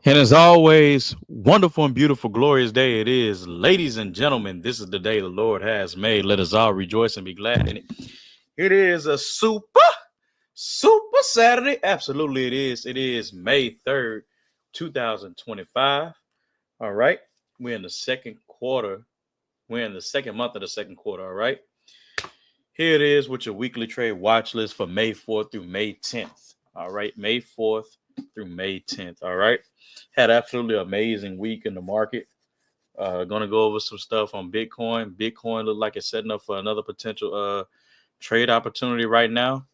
And as always, wonderful and beautiful, glorious day it is. Ladies and gentlemen, this is the day the Lord has made. Let us all rejoice and be glad in it. It is a super Saturday. Absolutely, it is. It is May 3rd, 2025. All right. We're in the second quarter. We're in the second month of the second quarter. All right. Here it is with your weekly trade watch list for May 4th through May 10th. All right. May 4th through May 10th. All right. Had absolutely amazing week in the market. Going to go over some stuff on Bitcoin. Bitcoin look like it's setting up for another potential trade opportunity right now.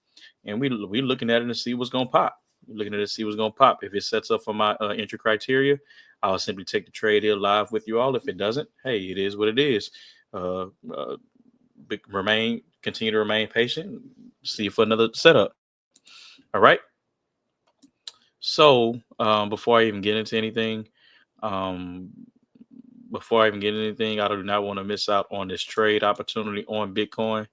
And we looking at it to see what's going to pop. We're looking at it to see what's going to pop. If it sets up for my entry criteria, I'll simply take the trade here live with you all. If it doesn't, hey, it is what it is. Continue to remain patient. See you for another setup. All right. So before I even get into anything, I do not want to miss out on this trade opportunity on Bitcoin.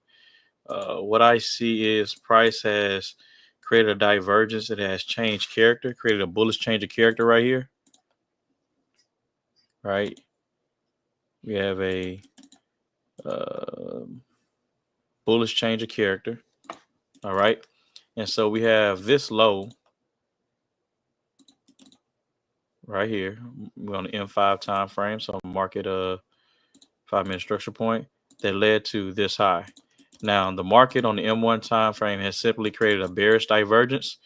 What I see is price has created a divergence. It has changed character, created a bullish change of character right here. Right. We have a bullish change of character. All right. And so we have this low right here. We're on the M5 time frame. So market 5-minute structure point that led to this high. Now, the market on the M1 time frame has simply created a bearish divergence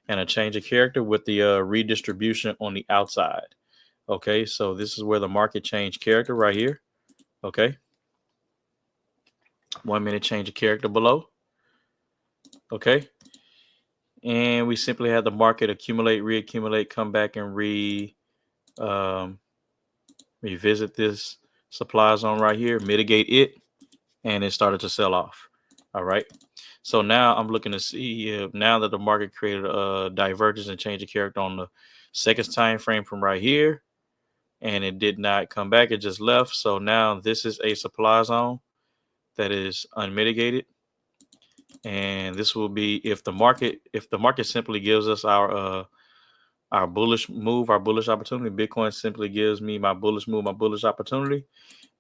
and a change of character with the redistribution on the outside. Okay, so this is where the market changed character right here. Okay. 1 minute change of character below. Okay. And we simply had the market accumulate, reaccumulate, come back and revisit this supply zone right here, mitigate it, and it started to sell off. All right. So now I'm looking to see if now that the market created a divergence and change of character on the second time frame from right here, and it did not come back, it just left. So now this is a supply zone that is unmitigated. And this will be if the market simply gives us our bullish move, our bullish opportunity, Bitcoin simply gives me my bullish move, my bullish opportunity,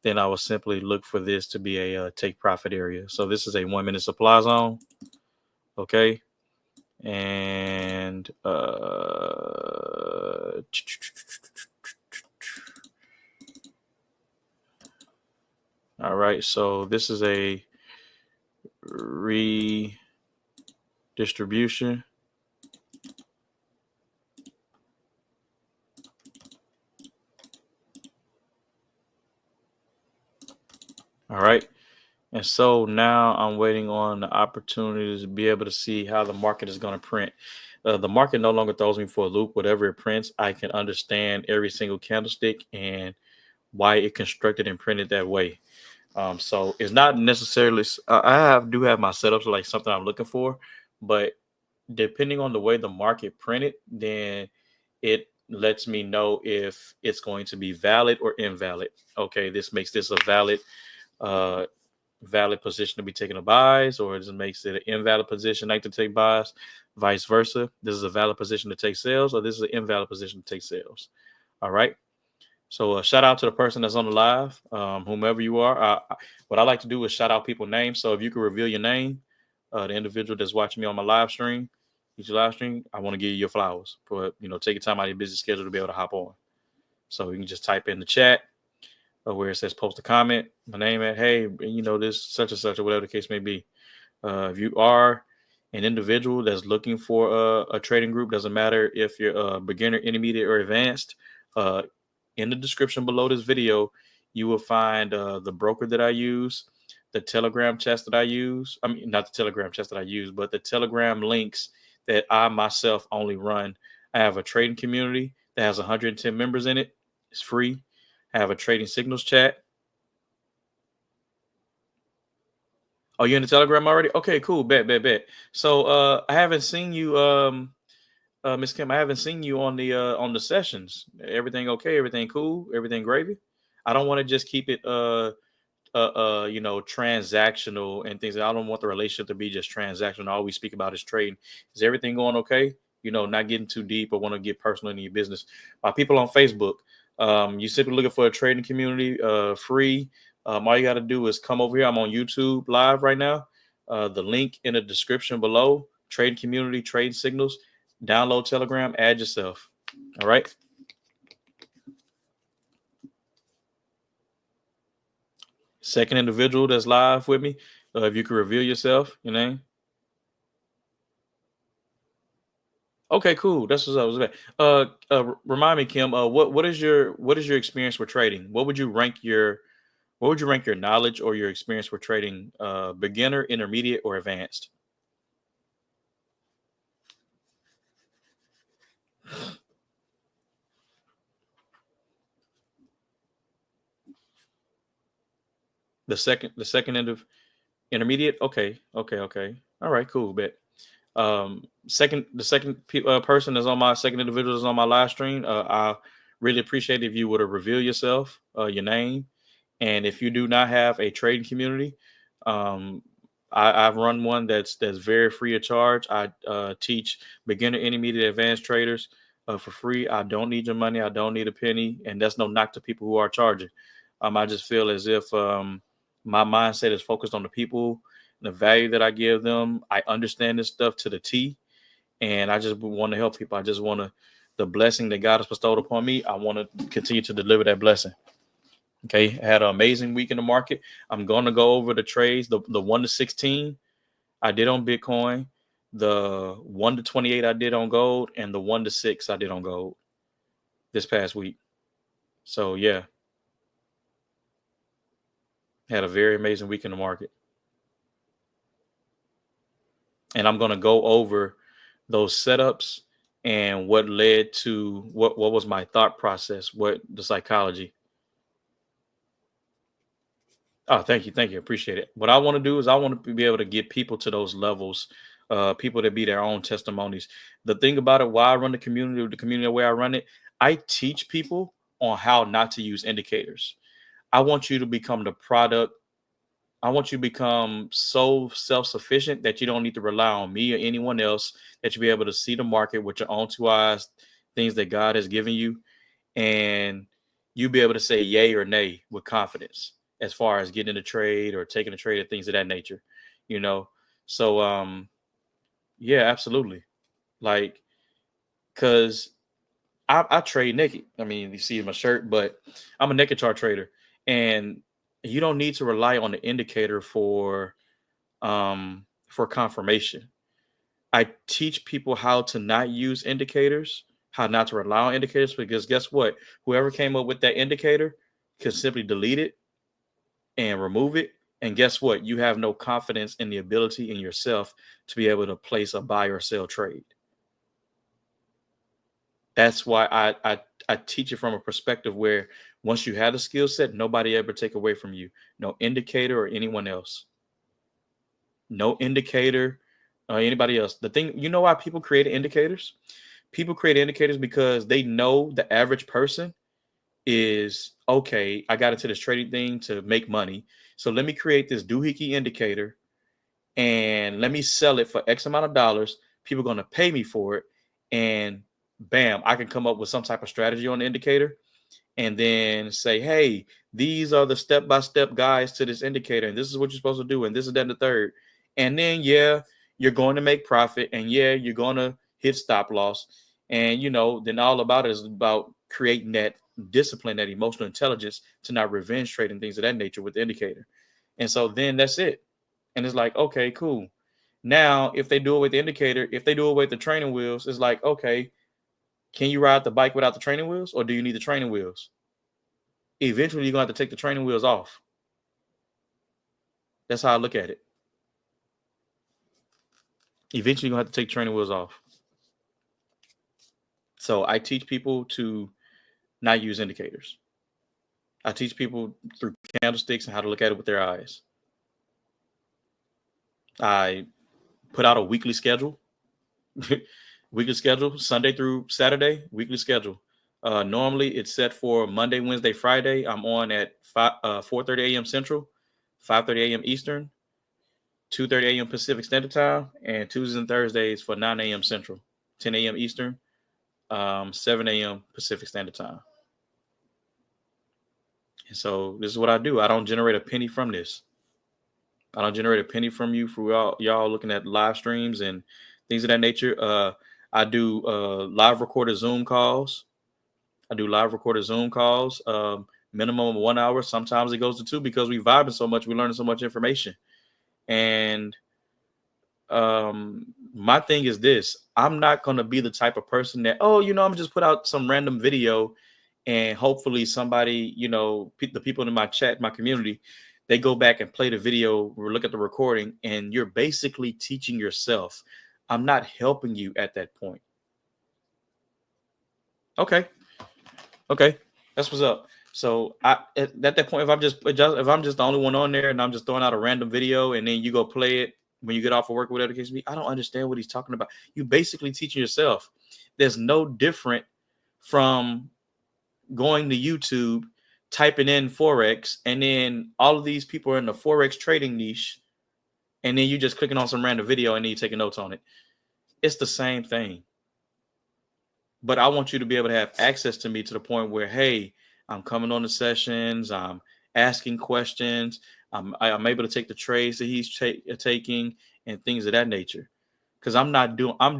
then I will simply look for this to be a take profit area. So this is a 1 minute supply zone. Okay. And all right. So this is a redistribution. All right. And so now I'm waiting on the opportunities to be able to see how the market is going to print. The market no longer throws me for a loop. Whatever it prints, I can understand every single candlestick and why it constructed and printed that way. So it's not necessarily, do have my setups like something I'm looking for, but depending on the way the market printed, then it lets me know if it's going to be valid or invalid. Okay, this makes this a valid position to be taking a buys, or it makes it an invalid position like to take buys, vice versa. This is a valid position to take sales, or this is an invalid position to take sales. All right. So shout out to the person that's on the live, whomever you are. What I like to do is shout out people's names. So if you can reveal your name, the individual that's watching me on my live stream, I want to give you your flowers for, take your time out of your busy schedule to be able to hop on. So you can just type in the chat where it says post a comment, my name at, hey, this such and such, or whatever the case may be. If you are an individual that's looking for a trading group, doesn't matter if you're a beginner, intermediate, or advanced, in the description below this video, you will find the broker that I use, the Telegram chest that I use. I mean, not the Telegram chest that I use, but the Telegram links that I myself only run. I have a trading community that has 110 members in it. It's free. I have a trading signals chat. Oh, you're in the Telegram already? Okay, cool. Bet. So I haven't seen you, Miss Kim. I haven't seen you on the sessions. Everything okay? Everything cool? Everything gravy? I don't want to just keep it transactional and things. I don't want the relationship to be just transactional. All we speak about is trading. Is everything going okay? not getting too deep or want to get personal in your business. My people on Facebook, you simply looking for a trading community, free. All you got to do is come over here. I'm on YouTube live right now. The link in the description below, trading community, trading signals, download Telegram, add yourself. All right. Second individual that's live with me, if you could reveal yourself, your name. Okay, cool. That's what's up. Remind me, Kim. What is your experience with trading? What would you rank your knowledge or your experience with trading? Beginner, intermediate, or advanced? The second end of intermediate. Okay. All right, cool. Bet. The second person that's on my second individual that's on my live stream. I really appreciate if you would have revealed yourself, your name, and if you do not have a trading community, um, I've run one that's very free of charge. I teach beginner, intermediate, advanced traders for free. I don't need your money. I don't need a penny, and that's no knock to people who are charging. I just feel as if my mindset is focused on the people, the value that I give them. I understand this stuff to the T, and I just want to help people. I just want to the blessing that God has bestowed upon me. I want to continue to deliver that blessing. Okay, I had an amazing week in the market. I'm going to go over the trades. The 1 to 16 I did on Bitcoin, the 1 to 28 I did on gold, and the 1 to 6 I did on gold this past week. So yeah, had a very amazing week in the market. And I'm going to go over those setups and what led to what was my thought process, what the psychology. Oh, thank you. Appreciate it. What I want to do is I want to be able to get people to those levels, people that be their own testimonies. The thing about it, why I run the community the way I run it, I teach people on how not to use indicators. I want you to become the product. I want you to become so self-sufficient that you don't need to rely on me or anyone else, that you be able to see the market with your own two eyes, things that God has given you, and you be able to say yay or nay with confidence as far as getting a trade or taking a trade or things of that nature, you know? So, yeah, absolutely. Like, cause I trade naked. I mean, you see my shirt, but I'm a naked chart trader, and you don't need to rely on the indicator for confirmation. I teach people how to not use indicators, how not to rely on indicators, because guess what? Whoever came up with that indicator can simply delete it and remove it. And guess what? You have no confidence in the ability in yourself to be able to place a buy or sell trade. That's why I teach it from a perspective where once you have the skill set, nobody ever take away from you. No indicator or anyone else. No indicator or anybody else. The thing, you know why people create indicators? People create indicators because they know the average person is, okay, I got into this trading thing to make money. So let me create this doohickey indicator and let me sell it for X amount of dollars. People are going to pay me for it. And bam, I can come up with some type of strategy on the indicator and then say, hey, these are the step-by-step guides to this indicator. And this is what you're supposed to do. And this is that and the third. And then, yeah, you're going to make profit. And yeah, you're going to hit stop loss. And, then all about it is about creating that discipline, that emotional intelligence to not revenge trade and things of that nature with the indicator. And so then that's it. And it's like, okay, cool. Now, if they do it with the indicator, if they do it with the training wheels, it's like, okay, can you ride the bike without the training wheels, or do you need the training wheels? Eventually, you're going to have to take the training wheels off. That's how I look at it. Eventually, you're going to have to take training wheels off. So I teach people to not use indicators. I teach people through candlesticks and how to look at it with their eyes. I put out a weekly schedule. Weekly schedule, Sunday through Saturday, weekly schedule. Normally it's set for Monday, Wednesday, Friday. I'm on at 4:30 a.m. Central, 5:30 a.m. Eastern, 2:30 a.m. Pacific Standard Time, and Tuesdays and Thursdays for 9 a.m. Central. 10 a.m. Eastern, 7 a.m. Pacific Standard Time. And so this is what I do. I don't generate a penny from this. I don't generate a penny from you for y'all looking at live streams and things of that nature. I do live recorded Zoom calls. Minimum of 1 hour. Sometimes it goes to 2 because we vibing so much. We learning so much information. And my thing is this. I'm not going to be the type of person that, I'm just put out some random video and hopefully somebody, the people in my chat, my community, they go back and play the video or look at the recording, and you're basically teaching yourself. I'm not helping you at that point. Okay. That's what's up. So at that point, if I'm just the only one on there and I'm just throwing out a random video and then you go play it when you get off of work, whatever the case may be, I don't understand what he's talking about. You basically teaching yourself. There's no different from going to YouTube, typing in Forex, and then all of these people are in the Forex trading niche, and then you just clicking on some random video and then you taking notes on it. It's the same thing. But I want you to be able to have access to me to the point where, hey, I'm coming on the sessions, I'm asking questions, I'm able to take the trades that he's taking and things of that nature. Because I'm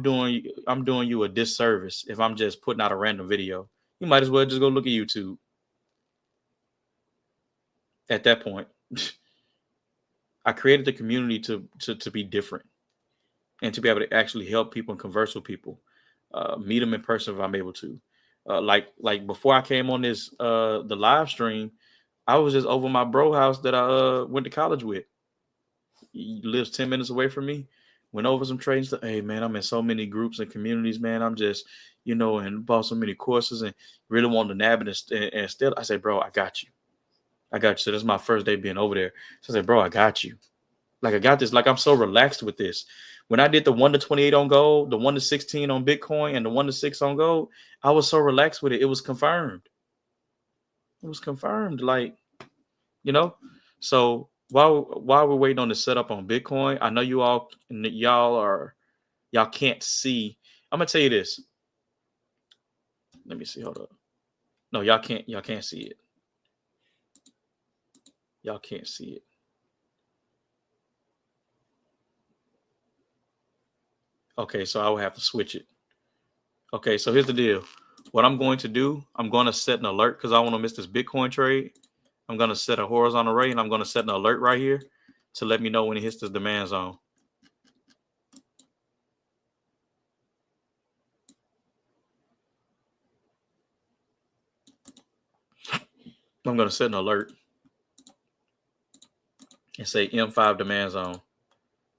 doing you a disservice if I'm just putting out a random video. You might as well just go look at YouTube. At that point, I created the community to be different and to be able to actually help people and converse with people, meet them in person if I'm able to. Like before I came on this the live stream, I was just over my bro house that I went to college with. He lives 10 minutes away from me. Went over some trades. Hey man, I'm in so many groups and communities, man. I'm just, and bought so many courses and really wanted to nab it. And still, I said, bro, I got you. So this is my first day being over there. So I said, bro, I got you. Like I got this. Like I'm so relaxed with this. When I did the 1 to 28 on gold, the 1 to 16 on Bitcoin, and the 1 to 6 on gold, I was so relaxed with it. It was confirmed. Like, So while we're waiting on the setup on Bitcoin, I know y'all can't see. I'm gonna tell you this. Let me see. Hold up. No, y'all can't see it. Y'all can't see it. Okay, so I will have to switch it. Okay, so here's the deal. What I'm going to do, I'm going to set an alert because I want to miss this Bitcoin trade. I'm going to set a horizontal ray and I'm going to set an alert right here to let me know when it hits this demand zone. I'm going to set an alert and say M5 demand zone.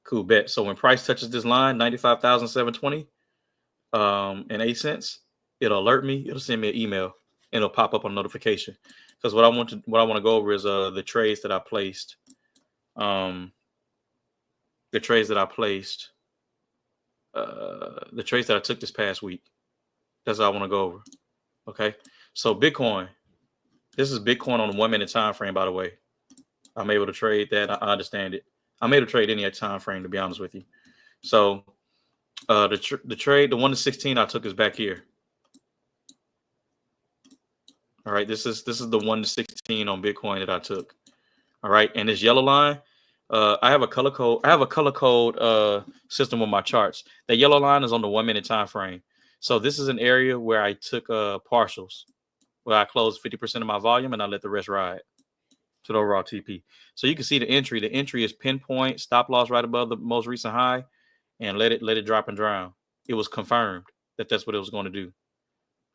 Cool, bet. So when price touches this line, 95,720 and 8 cents, it'll alert me. It'll send me an email and it'll pop up on notification. Because what I want to go over is the trades that I placed. The trades that I took this past week. That's what I want to go over. Okay. So Bitcoin. This is Bitcoin on a 1 minute time frame, by the way. I'm able to trade that. I understand it. I'm able to trade any time frame, to be honest with you. So the trade, the 1 to 16 I took is back here. All right, this is the 1 to 16 on Bitcoin that I took. All right, and this yellow line, I have a color code system with my charts. That yellow line is on the 1 minute time frame. So this is an area where I took partials, where I closed 50% of my volume and I let the rest ride to the overall TP. So you can see the entry. The entry is pinpoint, stop loss right above the most recent high, and let it drop and drown. It was confirmed that that's what it was going to do.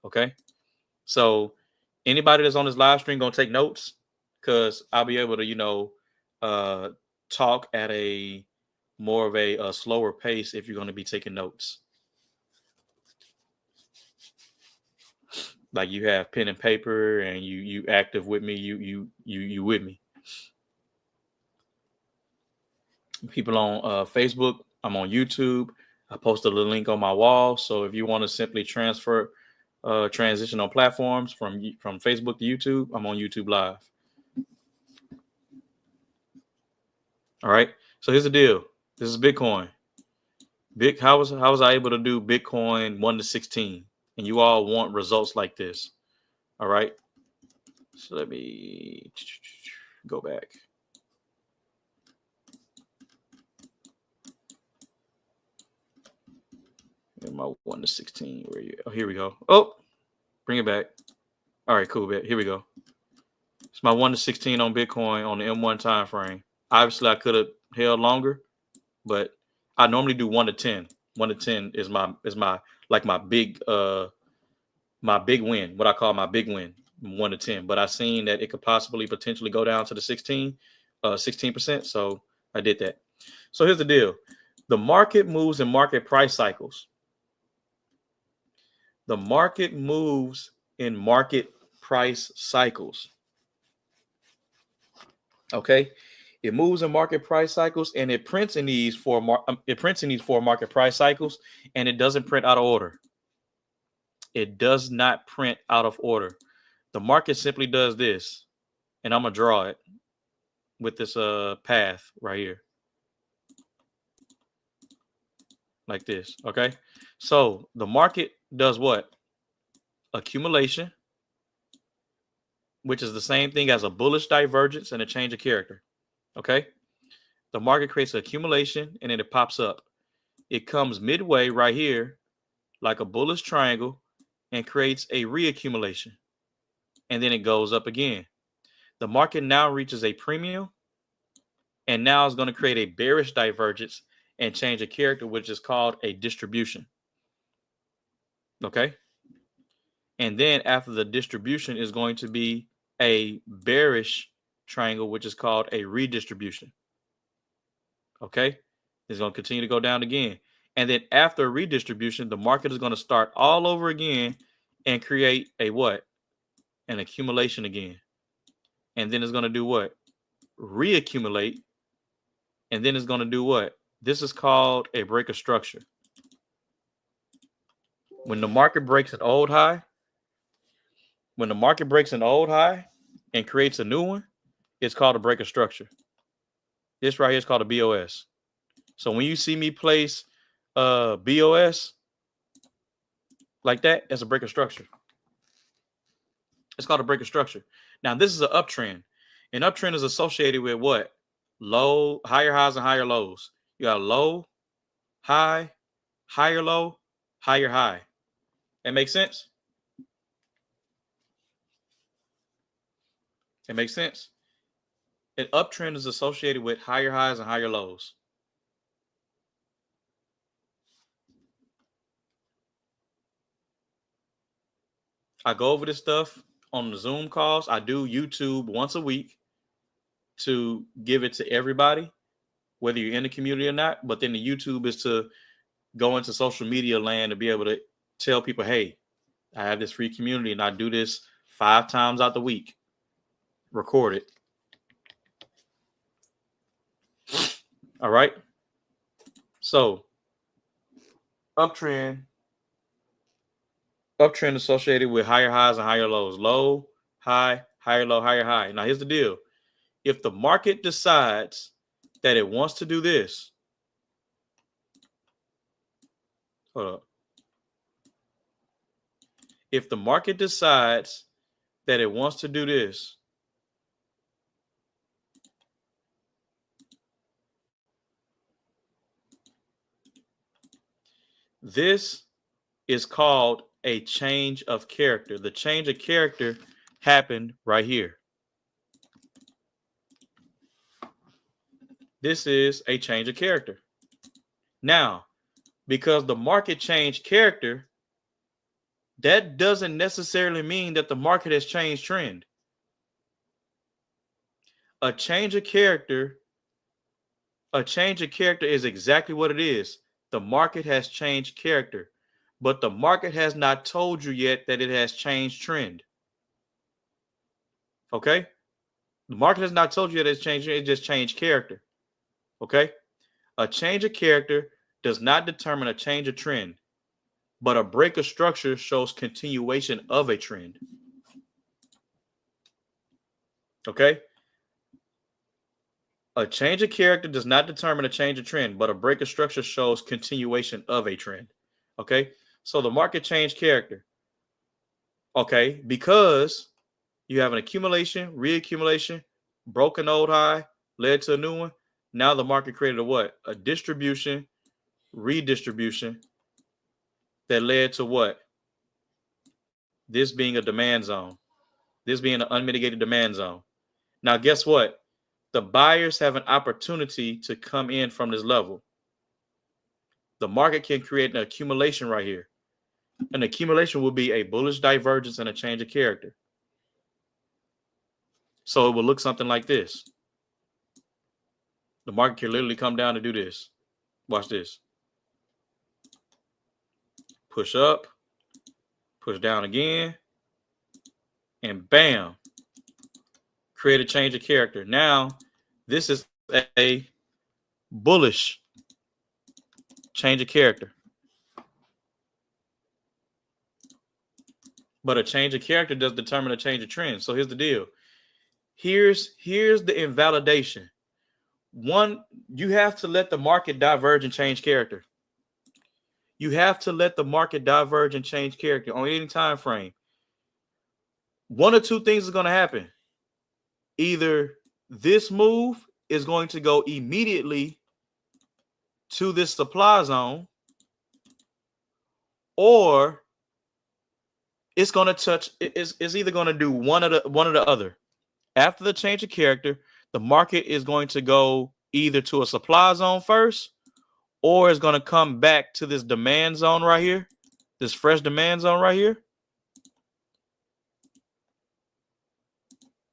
Okay, so anybody that's on this live stream gonna take notes because I'll be able to talk at a more of a slower pace if you're going to be taking notes. Like you have pen and paper and you active with me, you with me. People on Facebook, I'm on YouTube. I posted a link on my wall. So if you want to simply transition on platforms from Facebook to YouTube, I'm on YouTube Live. All right. So here's the deal. This is Bitcoin. How was I able to do Bitcoin 1 to 16? And you all want results like this. All right. So let me go back. And my 1 to 16. Where you? Oh, here we go. Oh, bring it back. All right, cool. Here we go. It's my 1 to 16 on Bitcoin on the M1 time frame. Obviously, I could have held longer, but I normally do 1 to 10. 1 to 10 is my like my big win, what I call my big win, 1 to 10. But I seen that it could potentially go down to the 16%. So I did that. So here's the deal. The market moves in market price cycles. The market moves in market price cycles. Okay. It moves in market price cycles, and it prints in these four market price cycles, and it doesn't print out of order. It does not print out of order. The market simply does this, and I'm gonna draw it with this path right here, like this. Okay, so the market does what? Accumulation, which is the same thing as a bullish divergence and a change of character. Okay, the market creates an accumulation, and then it pops up. It comes midway right here, like a bullish triangle, and creates a reaccumulation, and then it goes up again. The market now reaches a premium, and now it's going to create a bearish divergence and change a character, which is called a distribution. Okay. And then after the distribution is going to be a bearish triangle, which is called a redistribution. Okay. It's going to continue to go down again. And then after redistribution, the market is going to start all over again and create a what? An accumulation again. And then it's going to do what? Reaccumulate. And then it's going to do what? This is called a break of structure. When the market breaks an old high, and creates a new one, it's called a break of structure. This right here is called a BOS. So when you see me place BOS like that, it's a break of structure. It's called a break of structure. Now, this is an uptrend. An uptrend is associated with what? Higher highs and higher lows. You got low, high, higher low, higher high. That makes sense? It makes sense. An uptrend is associated with higher highs and higher lows. I go over this stuff on the Zoom calls. I do YouTube once a week to give it to everybody, whether you're in the community or not. But then the YouTube is to go into social media land to be able to tell people, hey, I have this free community and I do this 5 times out the week. Record it. All right. So uptrend associated with higher highs and higher lows. Low, high, higher low, higher high. Now here's the deal. If the market decides that it wants to do this, hold up. If the market decides that it wants to do this, this is called a change of character. The change of character happened right here. This is a change of character. Now, because the market changed character, that doesn't necessarily mean that the market has changed trend. A change of character is exactly what it is. The market has changed character, but the market has not told you yet that it has changed trend. Okay? The market has not told you that it's changed, it just changed character. Okay? A change of character does not determine a change of trend, but a break of structure shows continuation of a trend. Okay? A change of character does not determine a change of trend, but a break of structure shows continuation of a trend. Okay, so the market changed character. Okay, because you have an accumulation, reaccumulation, broken old high, led to a new one. Now the market created a what? A distribution, redistribution that led to what? This being a demand zone. This being an unmitigated demand zone. Now, guess what? The buyers have an opportunity to come in from this level. The market can create an accumulation right here. An accumulation will be a bullish divergence and a change of character. So it will look something like this. The market can literally come down to do this. Watch this. Push up, push down again, and bam, create a change of character. Now, this is a bullish change of character. But a change of character does determine a change of trend. So here's the deal. Here's the invalidation. One, you have to let the market diverge and change character. You have to let the market diverge and change character on any time frame. One or two things is going to happen. Either this move is going to go immediately to this supply zone, or it's going to touch. It's either going to do one or the other. After the change of character, the market is going to go either to a supply zone first, or it's going to come back to this demand zone right here, this fresh demand zone right here.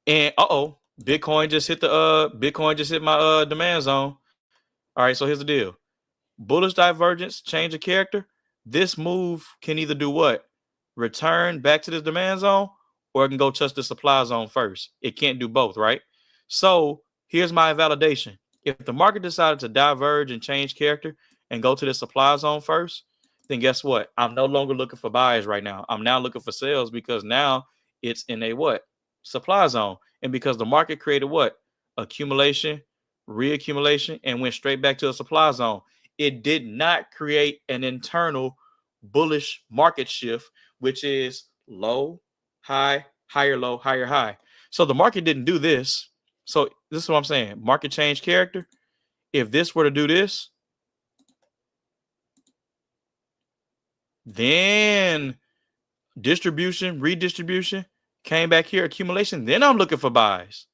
And Bitcoin just hit my demand zone. All right, so here's the deal. Bullish divergence, change of character. This move can either do what? Return back to this demand zone, or it can go touch the supply zone first. It can't do both, right? So here's my validation. If the market decided to diverge and change character and go to the supply zone first, then guess what? I'm no longer looking for buys right now. I'm now looking for sales because now it's in a what? Supply zone. And because the market created what? Accumulation, reaccumulation, and went straight back to a supply zone. It did not create an internal bullish market shift, which is low, high, higher, low, higher, high. So the market didn't do this. So this is what I'm saying. Market change character. If this were to do this, then distribution, redistribution, came back here, accumulation. Then I'm looking for buys.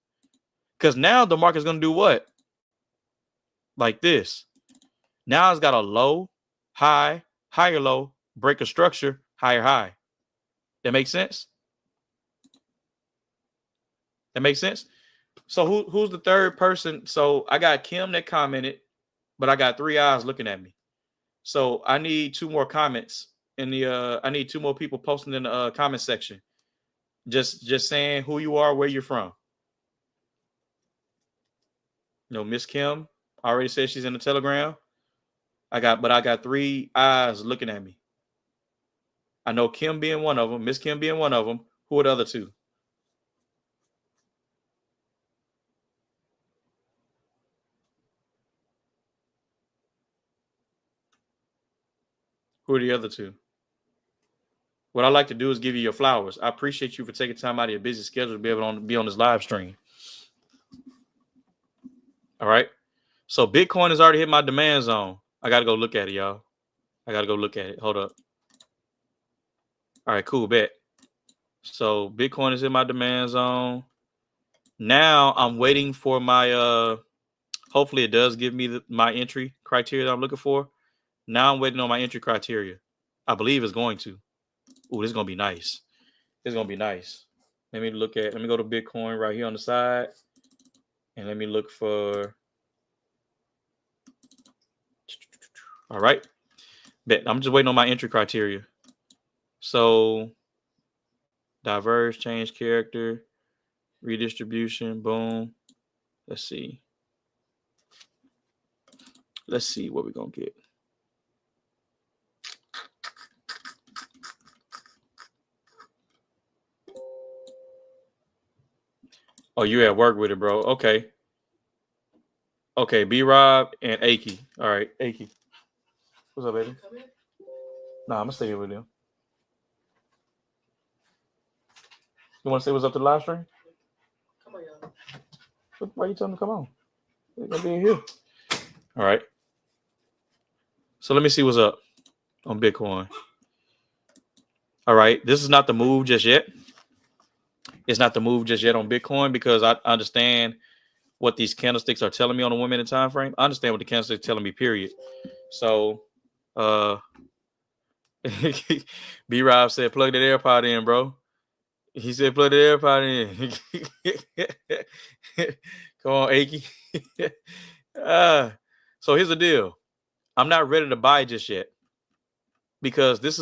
Because now the market's going to do what? Like this. Now it's got a low, high, higher low, break of structure, higher high. That makes sense? That makes sense? So who's the third person? So I got Kim that commented, but I got 3 eyes looking at me. So I need 2 more comments in the I need 2 more people posting in the comment section. Just saying who you are, where you're from. Miss Kim already said she's in the Telegram. I got 3 eyes looking at me. I know Kim being one of them, Miss Kim being one of them. Who are the other 2? Who are the other 2? What I like to do is give you your flowers. I appreciate you for taking time out of your busy schedule to be able to be on this live stream. All right. So Bitcoin has already hit my demand zone. I got to go look at it, y'all. I got to go look at it. Hold up. All right, cool, bet. So Bitcoin is in my demand zone. Now I'm waiting for my, hopefully it does give me my entry criteria that I'm looking for. Now I'm waiting on my entry criteria. I believe it's going to. Ooh, this is going to be nice. It's going to be nice. Let me go to Bitcoin right here on the side. And let me look for. All right. Bet. I'm just waiting on my entry criteria. So diverge, change character, redistribution, boom. Let's see. Let's see what we're going to get. Oh, you at work with it, bro. Okay. Okay, B-Rob and Aki. All right, Aki. What's up, baby? Nah, I'm gonna stay here with them. You want to say what's up to the live stream? Come on, y'all. Why you telling them to come on? They're gonna be in here. All right. So let me see what's up on Bitcoin. All right. This is not the move just yet. It's not the move just yet on Bitcoin because I understand what these candlesticks are telling me on a 1 minute time frame. I understand what the candlesticks are telling me, period. So B-Rob said plug that AirPod in, bro. He said plug the AirPod in. Come on, Aki. So here's the deal. I'm not ready to buy just yet because this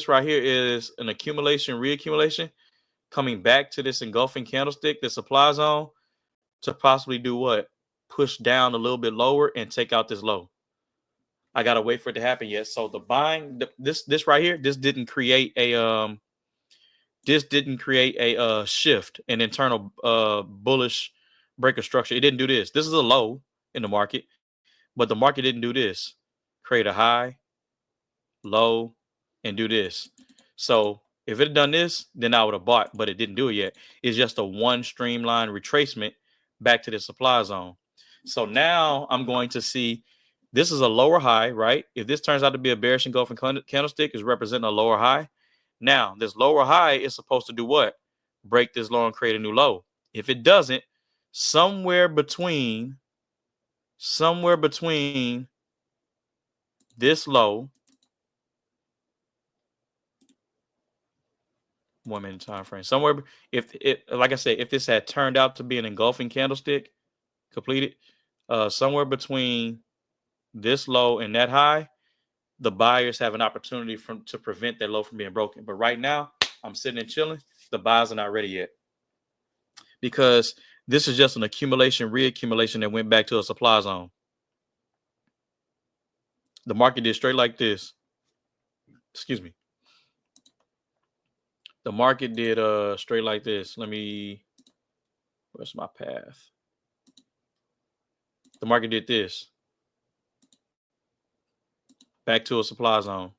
right here is an accumulation, reaccumulation coming back to this engulfing candlestick, the supply zone, to possibly do what? Push down a little bit lower and take out this low. I gotta wait for it to happen yet. So the buying, this right here, this didn't create a shift, an internal bullish breaker structure. It didn't do this. This is a low in the market, but the market didn't do this. Create a high, low, and do this. So if it had done this, then I would have bought, but it didn't do it yet. It's just a one streamline retracement back to the supply zone. So now I'm going to see this is a lower high, right? If this turns out to be a bearish engulfing candlestick, is representing a lower high. Now, this lower high is supposed to do what? Break this low and create a new low. If it doesn't, somewhere between this low, 1 minute time frame, somewhere, if it, like I said, if this had turned out to be an engulfing candlestick completed, somewhere between this low and that high, the buyers have an opportunity to prevent that low from being broken. But right now, I'm sitting and chilling. The buyers are not ready yet because this is just an accumulation, reaccumulation that went back to a supply zone. The market did straight like this. Excuse me. The market did straight like this. Where's my path? The market did this. Back to a supply zone.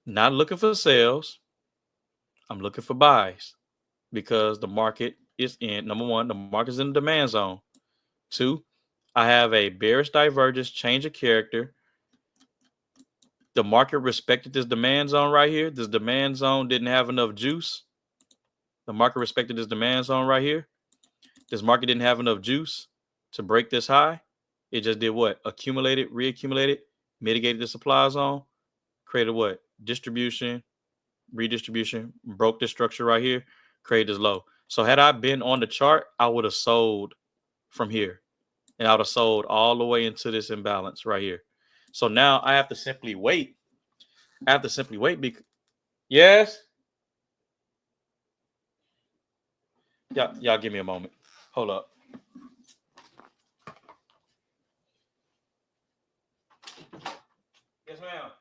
Not looking for sales. I'm looking for buys because the market is in, number one, the market's in the demand zone. 2, I have a bearish divergence, change of character. The market respected this demand zone right here. This demand zone didn't have enough juice. The market respected this demand zone right here. This market didn't have enough juice to break this high. It just did what? Accumulated, reaccumulated, mitigated the supply zone, created what? Distribution, redistribution, broke this structure right here, created this low. So had I been on the chart, I would have sold from here. And I would have sold all the way into this imbalance right here. So now I have to simply wait. Because yes. Y'all give me a moment. Hold up. Yes, ma'am.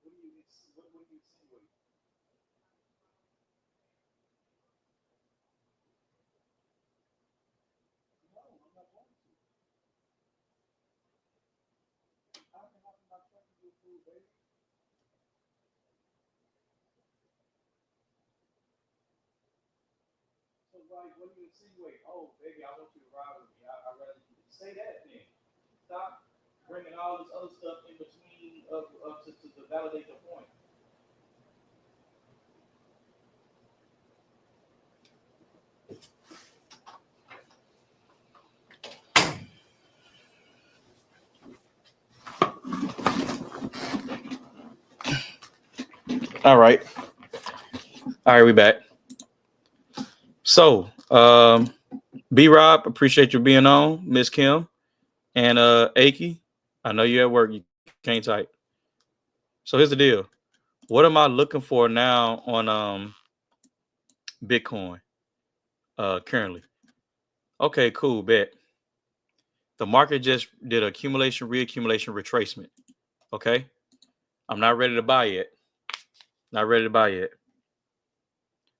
What do you insinuate? No, I'm not going to. How can I not trying to do food, baby? So, like, what do you insinuate? Oh, baby, I want you to ride with me. I'd rather you say that then. Stop bringing all this other stuff in between to validate the point. All right. All right, we back. So, B-Rob, appreciate you being on, Miss Kim. And Aki, I know you're at work. You can't type. So here's the deal. What am I looking for now on Bitcoin currently? Okay, cool, bet. The market just did accumulation, reaccumulation, retracement. Okay. I'm not ready to buy yet. Not ready to buy yet.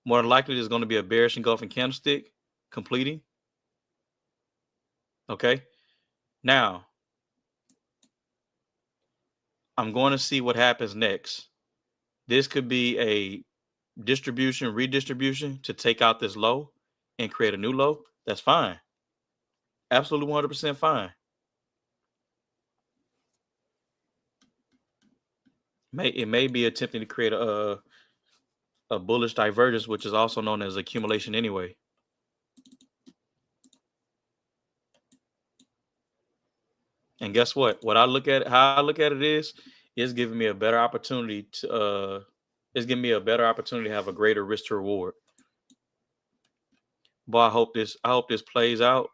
More than likely, there's going to be a bearish engulfing candlestick completing. Okay. Now, I'm going to see what happens next. This could be a distribution, redistribution to take out this low and create a new low. That's fine. Absolutely 100% fine. It may be attempting to create a bullish divergence, which is also known as accumulation anyway. And guess what? How I look at it is giving me a better opportunity to it's giving me a better opportunity to have a greater risk to reward. Boy, I hope this plays out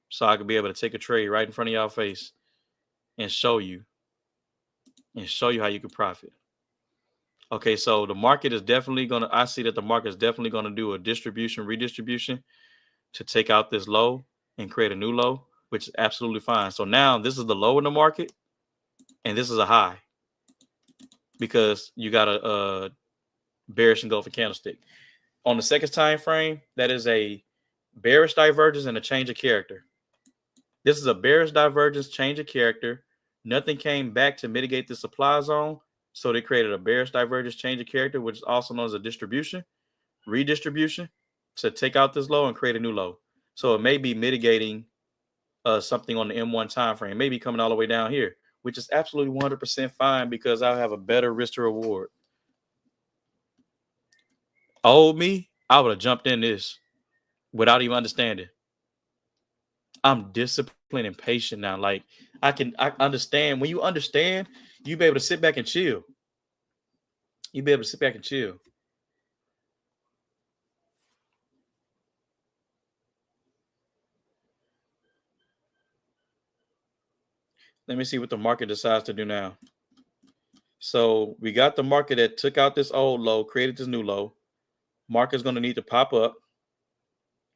so I can be able to take a trade right in front of y'all face and show you how you can profit. Okay, so the market is definitely gonna. I see that the market is definitely gonna do a distribution, redistribution to take out this low and create a new low, which is absolutely fine. So now this is the low in the market, and this is a high because you got a bearish engulfing candlestick. On the second time frame, that is a bearish divergence and a change of character. This is a bearish divergence, change of character. Nothing came back to mitigate the supply zone, so they created a bearish divergence, change of character, which is also known as a distribution, redistribution, to take out this low and create a new low. So it may be mitigating something on the M1 time frame, maybe coming all the way down here, which is absolutely 100% fine because I'll have a better risk to reward. Old me, I would have jumped in this without even understanding. I'm disciplined and patient now. Like I understand. When you understand, you be able to sit back and chill. You be able to sit back and chill. Let me see what the market decides to do now. So we got the market that took out this old low, created this new low. Market's going to need to pop up,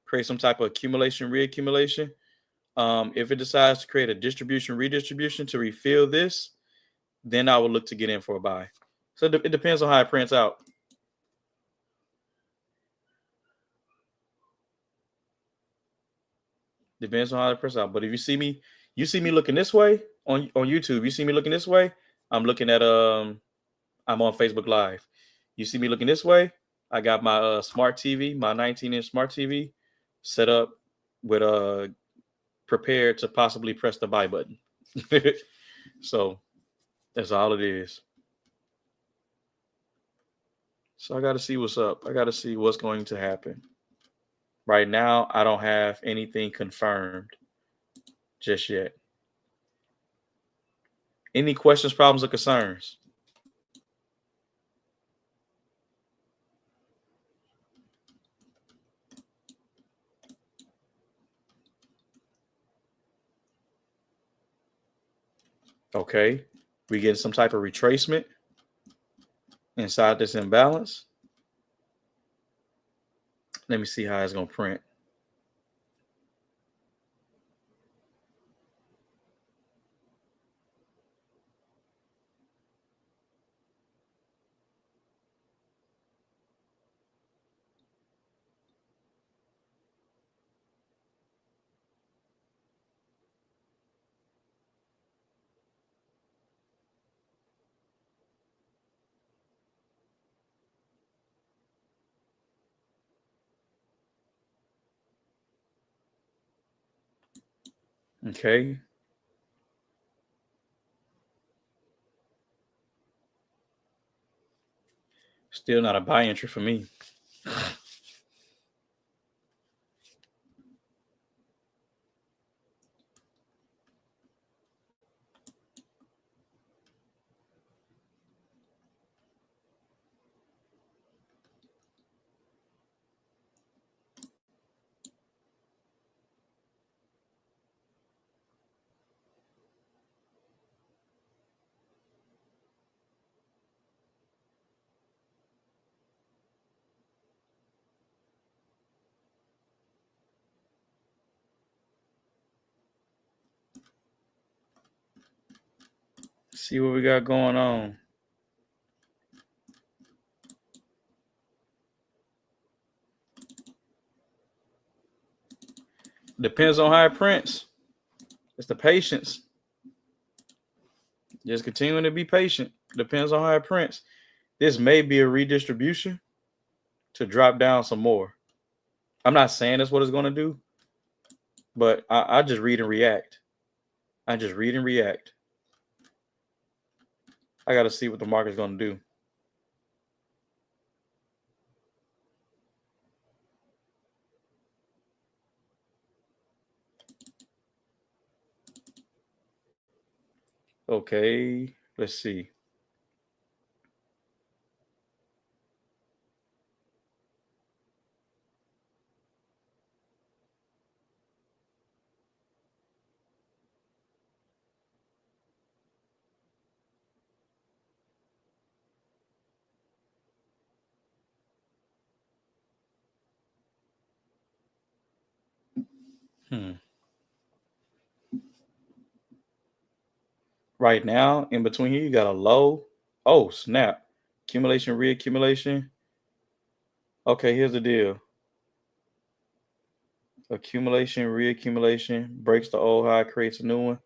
create some type of accumulation, reaccumulation. If it decides to create a distribution, redistribution to refill this, then I will look to get in for a buy. So it depends on how it prints out. Depends on how it prints out. But if you see me looking this way on YouTube. You see me looking this way. I'm looking at I'm on Facebook Live. You see me looking this way. I got my smart TV, my 19-inch smart TV, set up with prepared to possibly press the buy button. So that's all it is. So I got to see what's up. I got to see what's going to happen. Right now, I don't have anything confirmed just yet. Any questions, problems, or concerns? Okay. We get some type of retracement inside this imbalance. Let me see how it's going to print. Okay. Still not a buy entry for me. See what we got going on. Depends on how it prints. It's the patience. Just continuing to be patient. Depends on how it prints. This may be a redistribution to drop down some more. I'm not saying that's what it's going to do, but I just read and react. I just read and react. I got to see what the market's going to do. Okay, let's see. Right now, in between here, you got a low. Oh, snap. Accumulation, reaccumulation. Okay, here's the deal. Accumulation, reaccumulation, breaks the old high, creates a new one.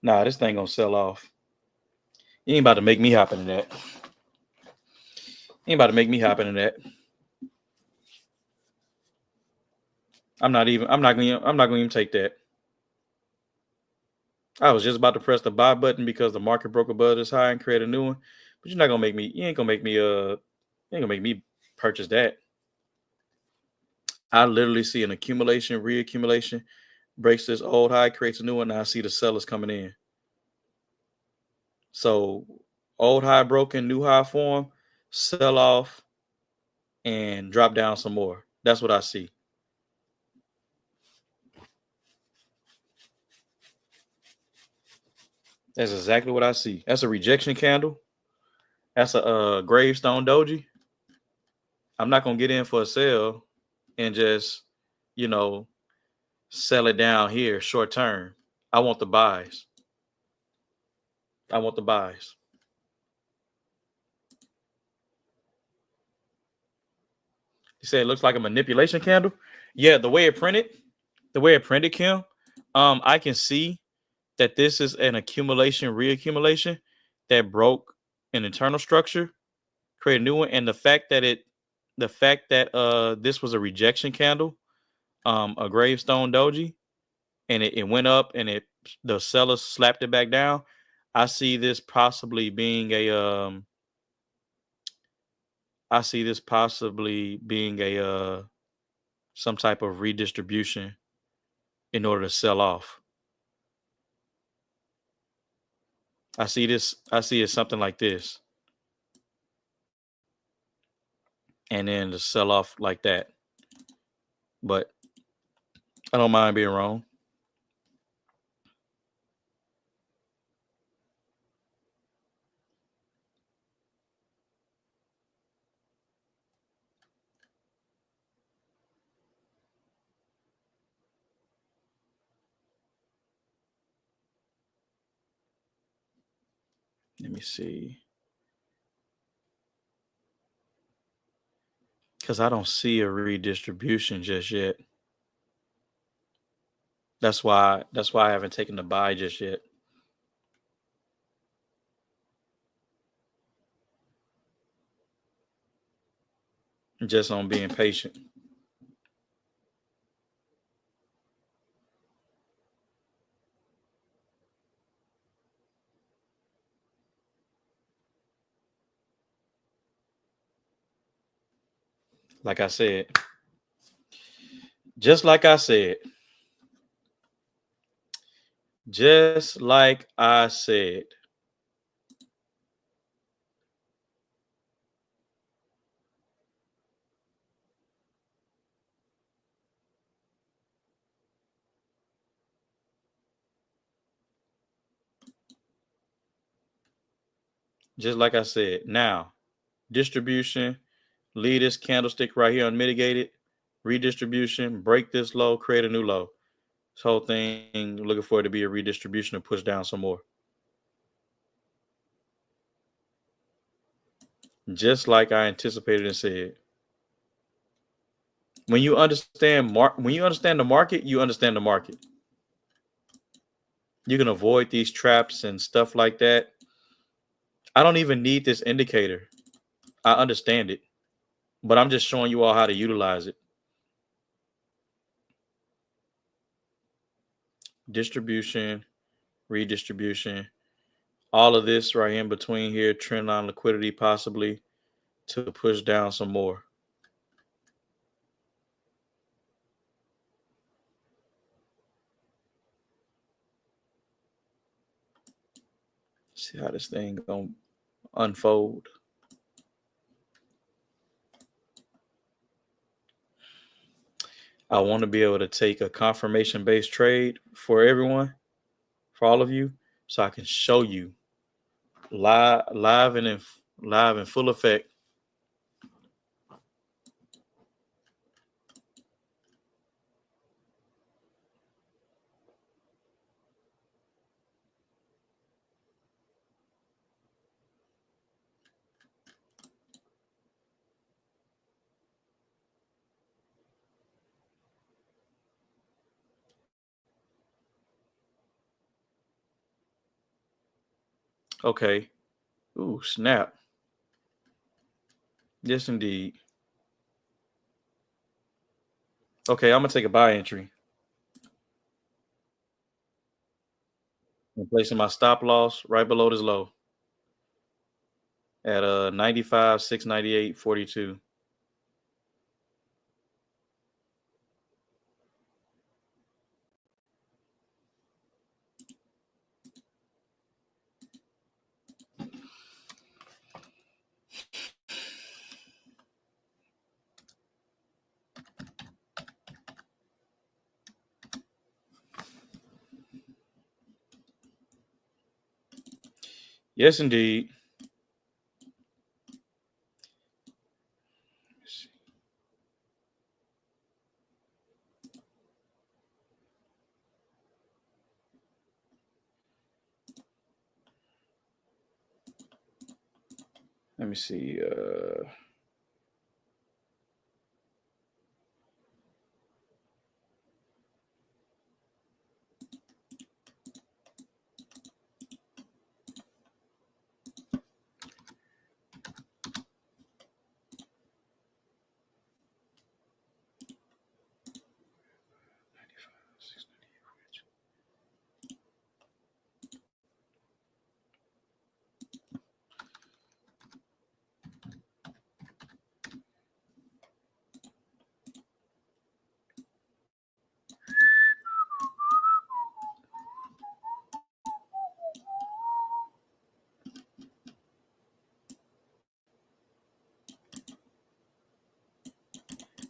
Nah, this thing gonna sell off. You ain't about to make me hop into that. Ain't about to make me hop into that. I'm not gonna even take that. I was just about to press the buy button because the market broke above this high and create a new one. But you ain't gonna make me purchase that. I literally see an accumulation, reaccumulation, breaks this old high, creates a new one. Now I see the sellers coming in. So old high broken, new high form, sell off, and drop down some more. That's what I see. That's exactly what I see. That's a rejection candle. That's a gravestone doji. I'm not gonna get in for a sale and just, you know, sell it down here short term. I want the buys. I want the buys. You say it looks like a manipulation candle? Yeah, the way it printed, Kim, I can see that this is an accumulation, reaccumulation that broke an internal structure, create a new one, and the fact that this was a rejection candle, a gravestone doji, and it went up and the seller slapped it back down. I see this possibly being a some type of redistribution in order to sell off. I see it something like this. And then to sell off like that. But I don't mind being wrong. Let me see. Because I don't see a redistribution just yet. That's why I haven't taken the buy just yet. Just on being patient. Like I said. Just like I said. Just like I said. Just like I said. Now, distribution, leave this candlestick right here unmitigated. Redistribution, break this low, create a new low. This whole thing, looking for it to be a redistribution and push down some more. just like I anticipated and said. When you understand the market, you understand the market. You can avoid these traps and stuff like that. I don't even need this indicator. I understand it, but I'm just showing you all how to utilize it. Distribution, redistribution, all of this right in between here, trend line liquidity possibly to push down some more. See how this thing gonna unfold. I want to be able to take a confirmation based trade for everyone, for all of you, so I can show you live and in full effect. Okay. Ooh, snap. Yes, indeed. Okay, I'm gonna take a buy entry. I'm placing my stop loss right below this low at 95, 698.42. Yes, indeed. Let me see.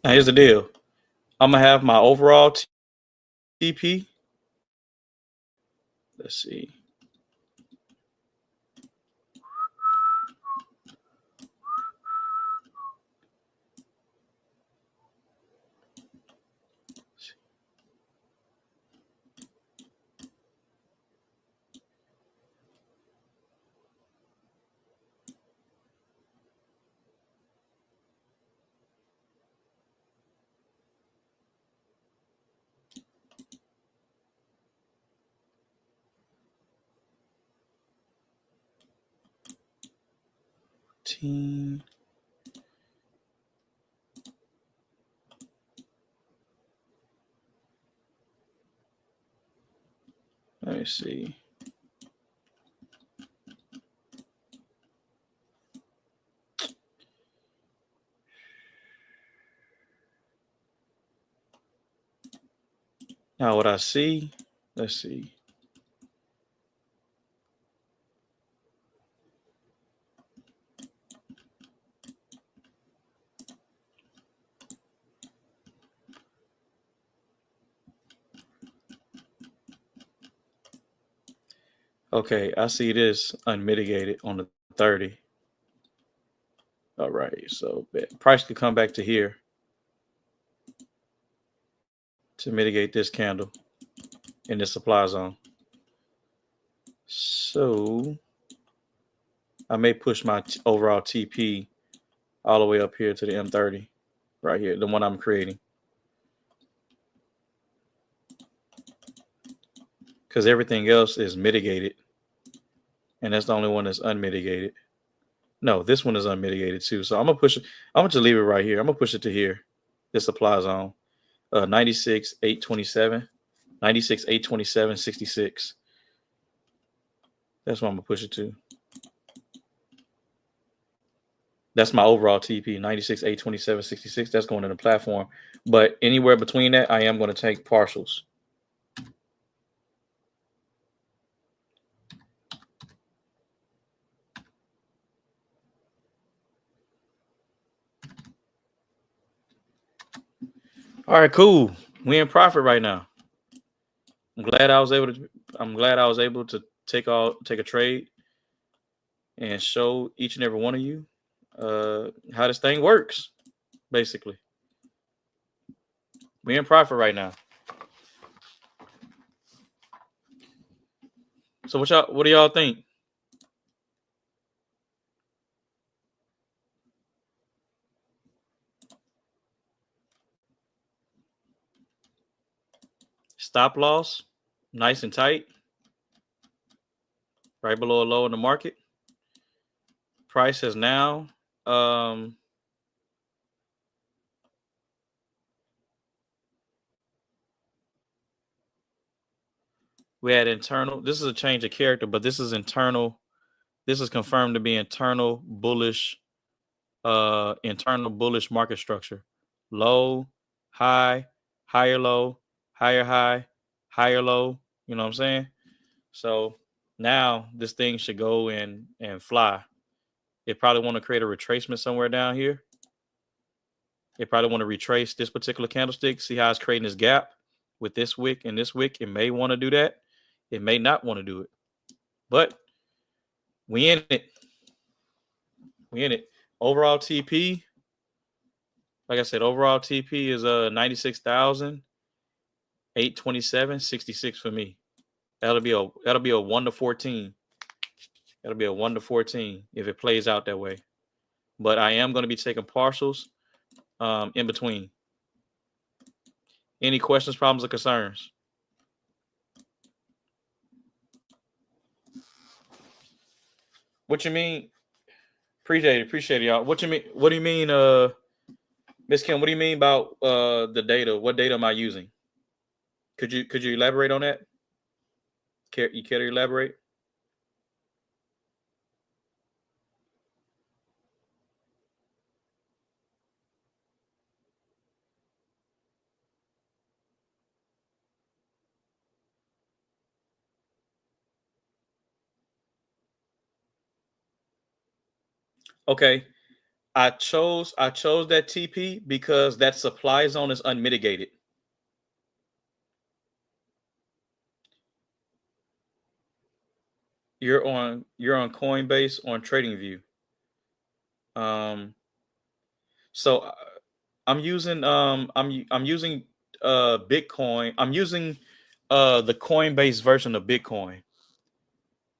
Now here's the deal. I'm gonna have my overall TP. Let's see. Team. Let me see. Now what I see. Let's see. Okay, I see this unmitigated on the 30. All right, so price could come back to here to mitigate this candle in the supply zone. So I may push my overall TP all the way up here to the M30 right here, the one I'm creating. Because everything else is mitigated. And that's the only one that's unmitigated. No, this one is unmitigated too. So I'm gonna push it. I'm gonna just leave it right here. I'm gonna push it to here. This supply zone. 96, 827, 96, 827, 66. That's what I'm gonna push it to. That's my overall TP, 96, 827, 66. That's going in the platform. But anywhere between that, I am going to take partials. All right, cool. We in profit right now. I'm glad I was able to take a trade and show each and every one of you how this thing works. Basically, we in profit right now. So what do y'all think? Stop loss, nice and tight, right below a low in the market. Price has now we had internal. This is a change of character, but this is internal. This is confirmed to be internal bullish market structure. Low, high, higher low, higher high, higher low. You know what I'm saying? So now this thing should go in and fly. It probably want to create a retracement somewhere down here. It probably want to retrace this particular candlestick. See how it's creating this gap with this wick and this wick. It may want to do that. It may not want to do it. But we in it. We in it. Overall TP, like I said, overall TP is 96,827.66 for me. That'll be a 1 to 14. That'll be a 1 to 14 if it plays out that way. But I am going to be taking partials in between. Any questions, problems, or concerns? What you mean? Appreciate it, y'all. What do you mean, Miss Kim? What do you mean about the data? What data am I using? Could you elaborate on that? You care to elaborate? Okay. I chose that TP because that supply zone is unmitigated. You're on Coinbase on TradingView. So I'm using Bitcoin. I'm using the Coinbase version of Bitcoin.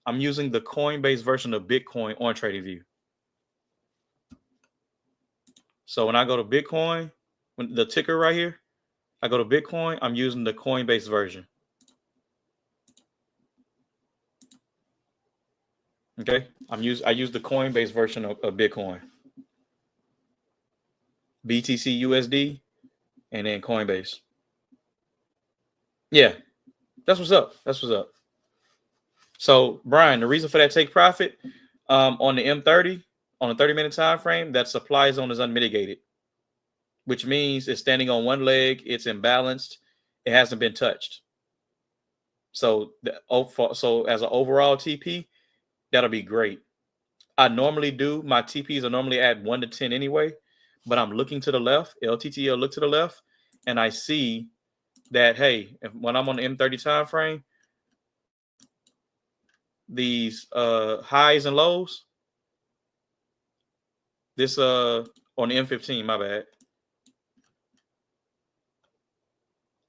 I'm using the Coinbase version of Bitcoin on TradingView. So when I go to Bitcoin, when the ticker right here, I go to Bitcoin, I'm using the Coinbase version. Okay, I use the Coinbase version of Bitcoin, BTC USD, and then Coinbase. Yeah, that's what's up. So Brian, the reason for that take profit on the M30 on a 30-minute time frame, that supply zone is unmitigated, which means it's standing on one leg, it's imbalanced, it hasn't been touched. So as an overall TP, that'll be great. I normally do my TPs are normally at 1 to 10 anyway, but I'm looking to the left. LTTL look to the left, and I see that when I'm on the M30 time frame, these highs and lows. This on the M15, my bad.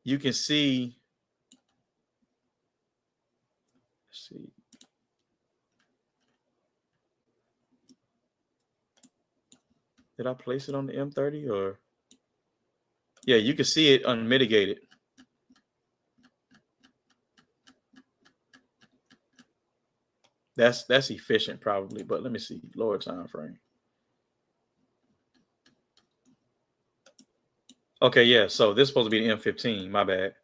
You can see. Let's see. Did I place it on the M30 or? Yeah, you can see it unmitigated. That's efficient probably, but let me see. Lower time frame. Okay, yeah. So this is supposed to be the M15. My bad.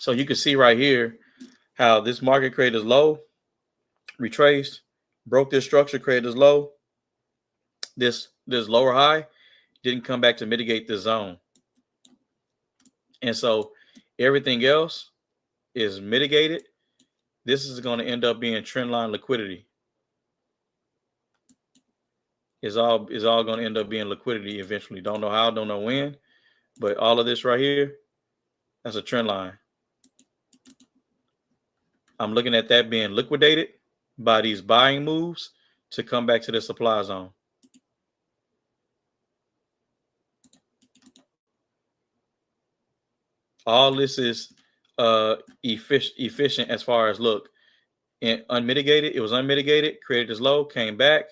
So you can see right here how this market created is low, retraced, broke this structure, created this low. This lower high didn't come back to mitigate the zone. And so everything else is mitigated. This is going to end up being trendline liquidity. Is all going to end up being liquidity eventually. Don't know how, don't know when, but all of this right here, that's a trend line. I'm looking at that being liquidated by these buying moves to come back to the supply zone. All this is efficient as far as look. And unmitigated, it was unmitigated, created this low, came back,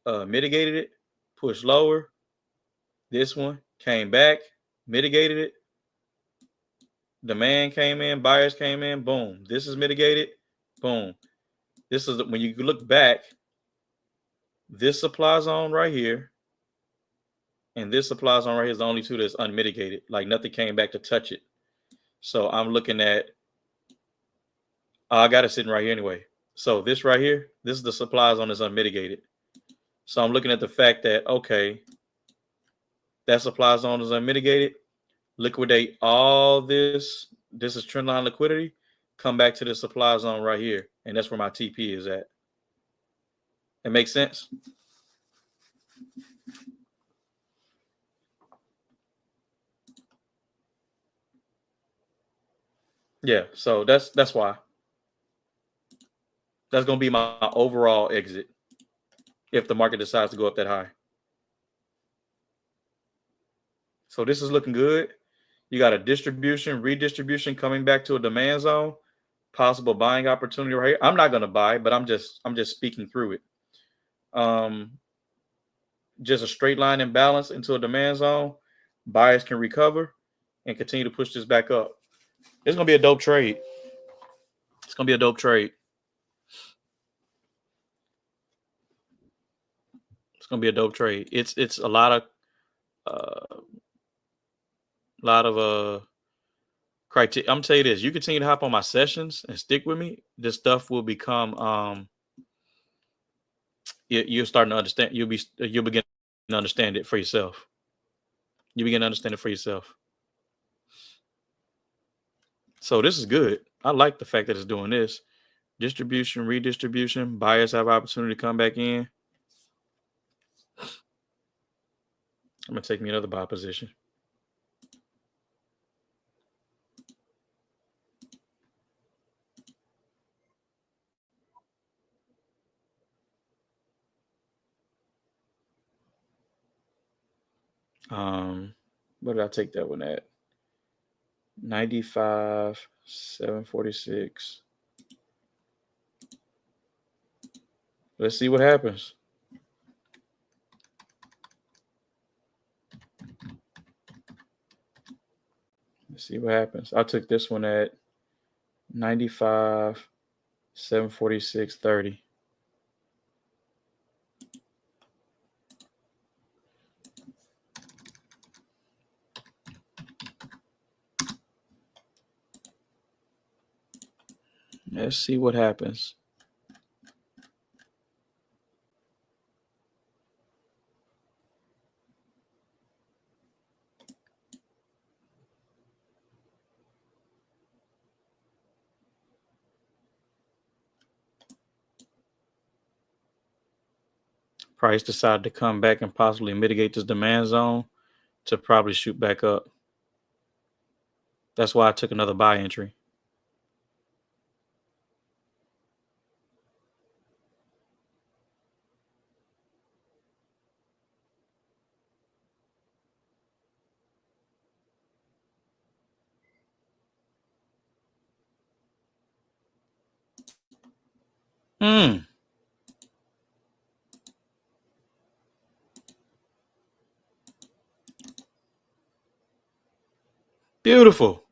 mitigated it, pushed lower. This one came back, mitigated it. Demand came in, buyers came in, boom. This is mitigated, boom. This is when you look back, this supply zone right here and this supply zone right here is the only two that's unmitigated. Like nothing came back to touch it. So I'm looking at, I got it sitting right here anyway. So this right here, this is the supply zone that's unmitigated. So I'm looking at the fact that, okay, that supply zone is unmitigated. Liquidate all this. This is trendline liquidity. Come back to the supply zone right here. And that's where my TP is at. It makes sense? Yeah, so that's why. That's going to be my overall exit if the market decides to go up that high. So this is looking good. You got a distribution, redistribution coming back to a demand zone, possible buying opportunity right here. I'm not going to buy, but I'm just speaking through it. Just a straight line imbalance into a demand zone. Buyers can recover and continue to push this back up. It's going to be a dope trade. It's going to be a dope trade. It's going to be a dope trade. It's a lot of criteria. I'm gonna tell you this: you continue to hop on my sessions and stick with me, this stuff will become you're starting to understand. You'll begin to understand it for yourself. You begin to understand it for yourself. So this is good. I like the fact that it's doing this. Distribution, redistribution, buyers have opportunity to come back in. I'm gonna take me another buy position. What did I take that one at? 95, 746. Let's see what happens. Let's see what happens. I took this one at 95, 746.30. Let's see what happens. Price decided to come back and possibly mitigate this demand zone to probably shoot back up. That's why I took another buy entry. Beautiful.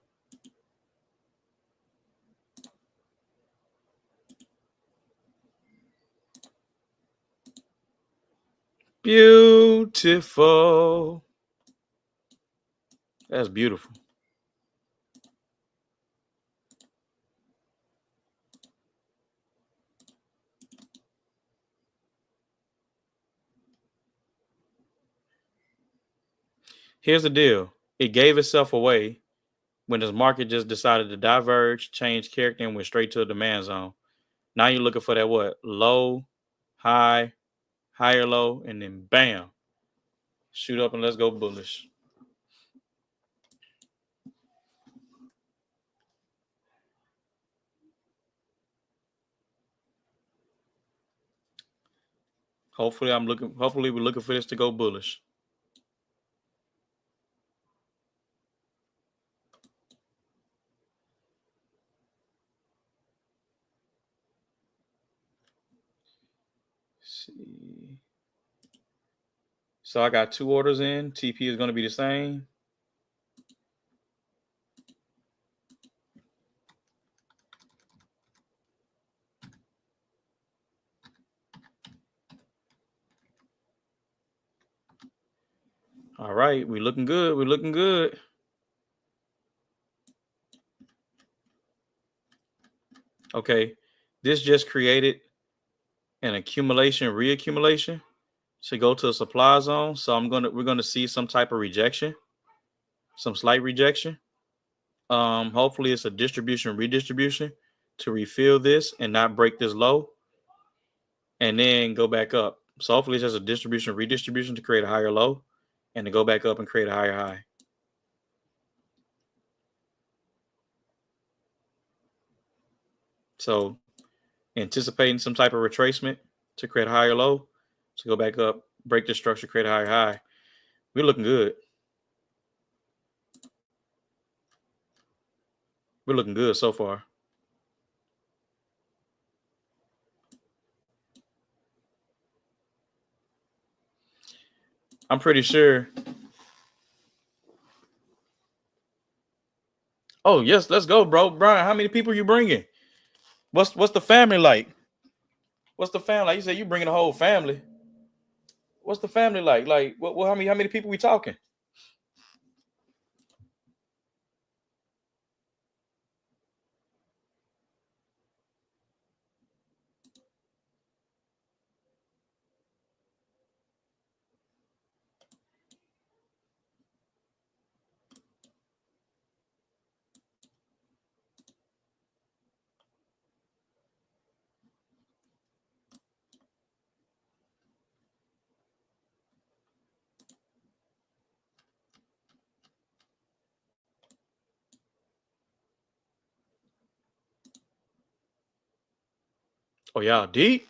Beautiful. That's beautiful. Here's the deal. It gave itself away when this market just decided to diverge, change character, and went straight to a demand zone. Now you're looking for that what? Low, high, higher low, and then bam. Shoot up and let's go bullish. Hopefully we're looking for this to go bullish. Let's see. So I got 2 orders in. TP is going to be the same. All right, we're looking good. We're looking good. Okay, this just created an accumulation, reaccumulation to go to a supply zone. So we're gonna see some type of rejection, some slight rejection. Hopefully it's a distribution, redistribution to refill this and not break this low, and then go back up. So hopefully it's just a distribution, redistribution to create a higher low, and to go back up and create a higher high. So anticipating some type of retracement to create a higher low, to go back up, break the structure, create a higher high. We're looking good. We're looking good so far. I'm pretty sure. Oh yes, let's go, bro. Brian, how many people you bringing? What's the family like? What's the family like? You said you bringing the whole family. What's the family like? Like, what? How many people we talking? Oh, y'all deep.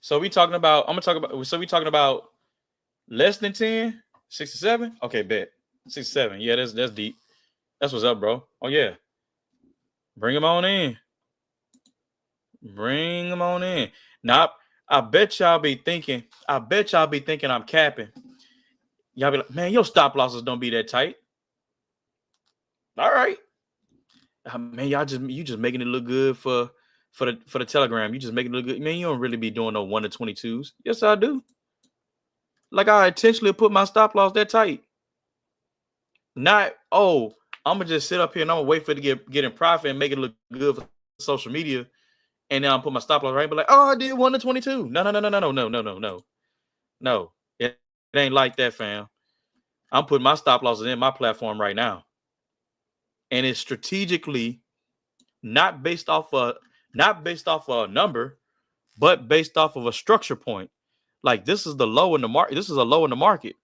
So we talking about. I'm gonna talk about. So we talking about less than 10, 67. Okay, bet 67. Yeah, that's deep. That's what's up, bro. Oh yeah, bring them on in. Bring them on in. Now, I bet y'all be thinking. I bet y'all be thinking I'm capping. Y'all be like, man, your stop losses don't be that tight. All right, man, you just making it look good for the Telegram. You just making it look good. Man, you don't really be doing no 1 to 22s. Yes, I do. Like I intentionally put my stop loss that tight. Not I'm gonna just sit up here and I'm gonna wait for it to get in profit and make it look good for social media, and then I'll put my stop loss right. But like, I did 1 to 22. No. It ain't like that, fam. I'm putting my stop losses in my platform right now, and it's strategically not based off a number, but based off of a structure point. Like this is the low in the market. This is a low in the market.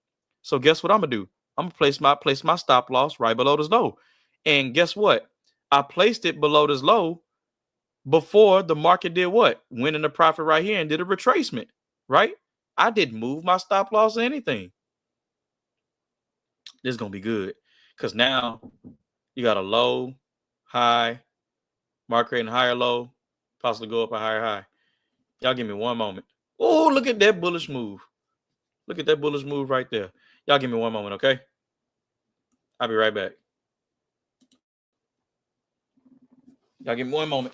So guess what I'm gonna do? I'm gonna place my stop loss right below this low. And guess what? I placed it below this low before the market did what? Went in the profit right here and did a retracement, right? I didn't move my stop loss or anything. This is gonna be good. Because now you got a low, high, market creating higher low, possibly go up a higher high. Y'all give me one moment. Oh, look at that bullish move. Look at that bullish move right there. Y'all give me one moment, okay? I'll be right back. Y'all give me one moment.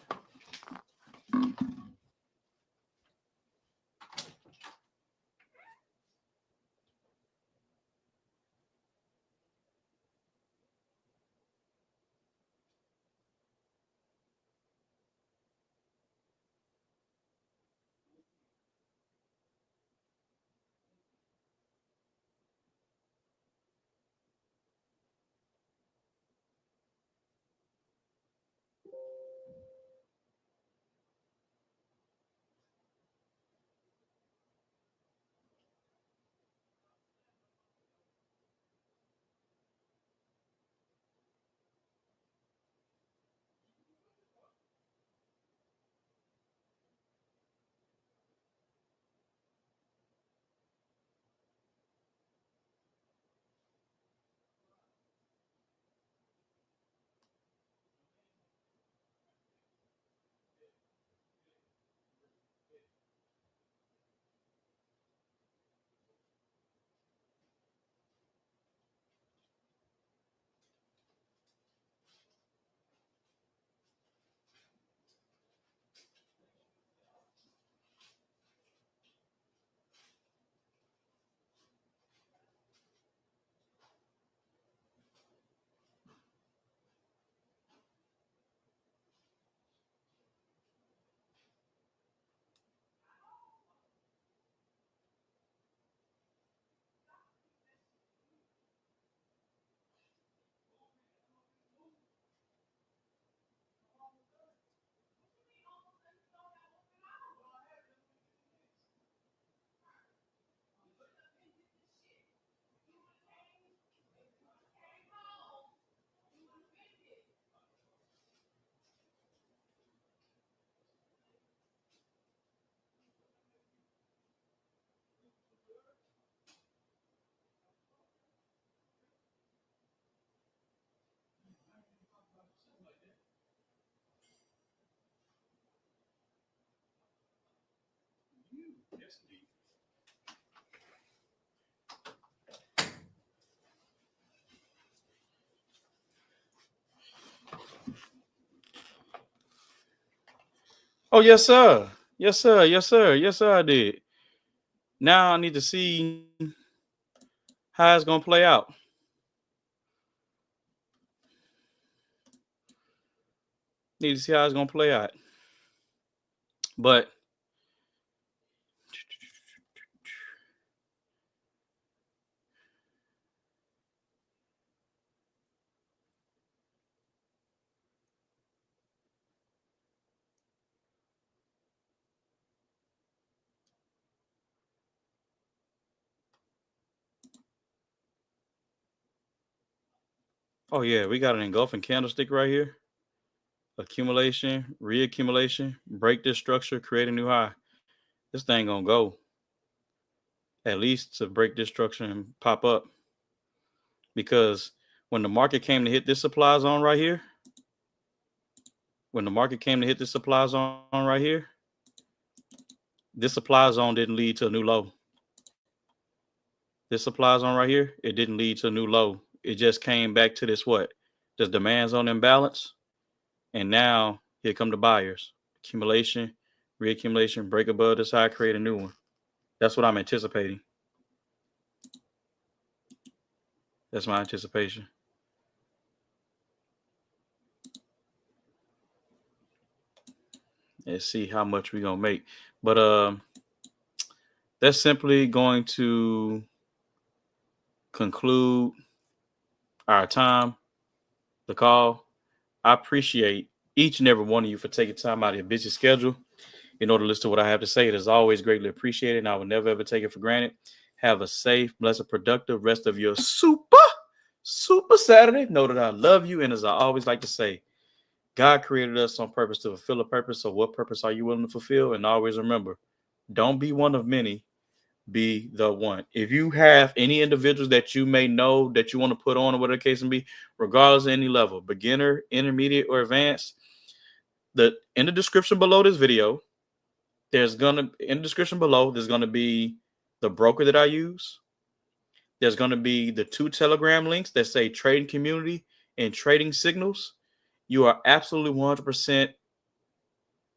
Oh, yes, sir. Yes, sir. Yes, sir. Yes, sir, I did. Now I need to see how it's going to play out. Need to see how it's going to play out. But oh, yeah, we got an engulfing candlestick right here. Accumulation, reaccumulation, break this structure, create a new high. This thing going to go at least to break this structure and pop up. Because when the market came to hit this supply zone right here, this supply zone right here, this supply zone didn't lead to a new low. This supply zone right here, it didn't lead to a new low. It just came back to this what? This demand zone imbalance. And now here come the buyers. Accumulation, reaccumulation, break above this high, create a new one. That's what I'm anticipating. That's my anticipation. Let's see how much we're gonna make. But that's simply going to conclude our time, the call. I appreciate each and every one of you for taking time out of your busy schedule in order to listen to what I have to say. It is always greatly appreciated, and I will never ever take it for granted. Have a safe, blessed, productive rest of your super Saturday. Know that I love you, and as I always like to say, God created us on purpose to fulfill a purpose. So what purpose are you willing to fulfill? And always remember, don't be one of many, be the one. If you have any individuals that you may know that you want to put on or whatever the case may be, regardless of any level, beginner, intermediate, or advanced, in the description below this video, there's going to be the broker that I use. There's going to be the 2 Telegram links that say trading community and trading signals. you are absolutely 100%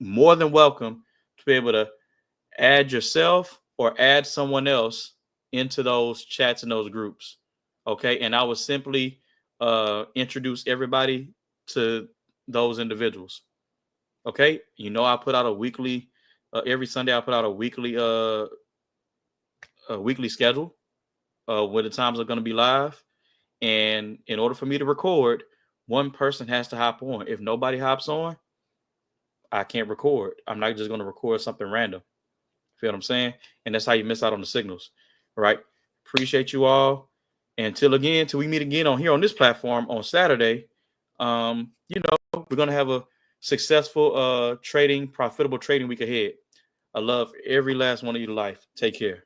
more than welcome to be able to add yourself or add someone else into those chats and those groups. Okay. And I will simply introduce everybody to those individuals. Okay. I put out a weekly, every Sunday, I put out a weekly schedule where the times are going to be live. And in order for me to record, one person has to hop on. If nobody hops on, I can't record. I'm not just going to record something random. Feel what I'm saying? And that's how you miss out on the signals. All right. Appreciate you all. Until we meet again on here on this platform on Saturday. We're gonna have a successful profitable trading week ahead. I love every last one of you to life. Take care.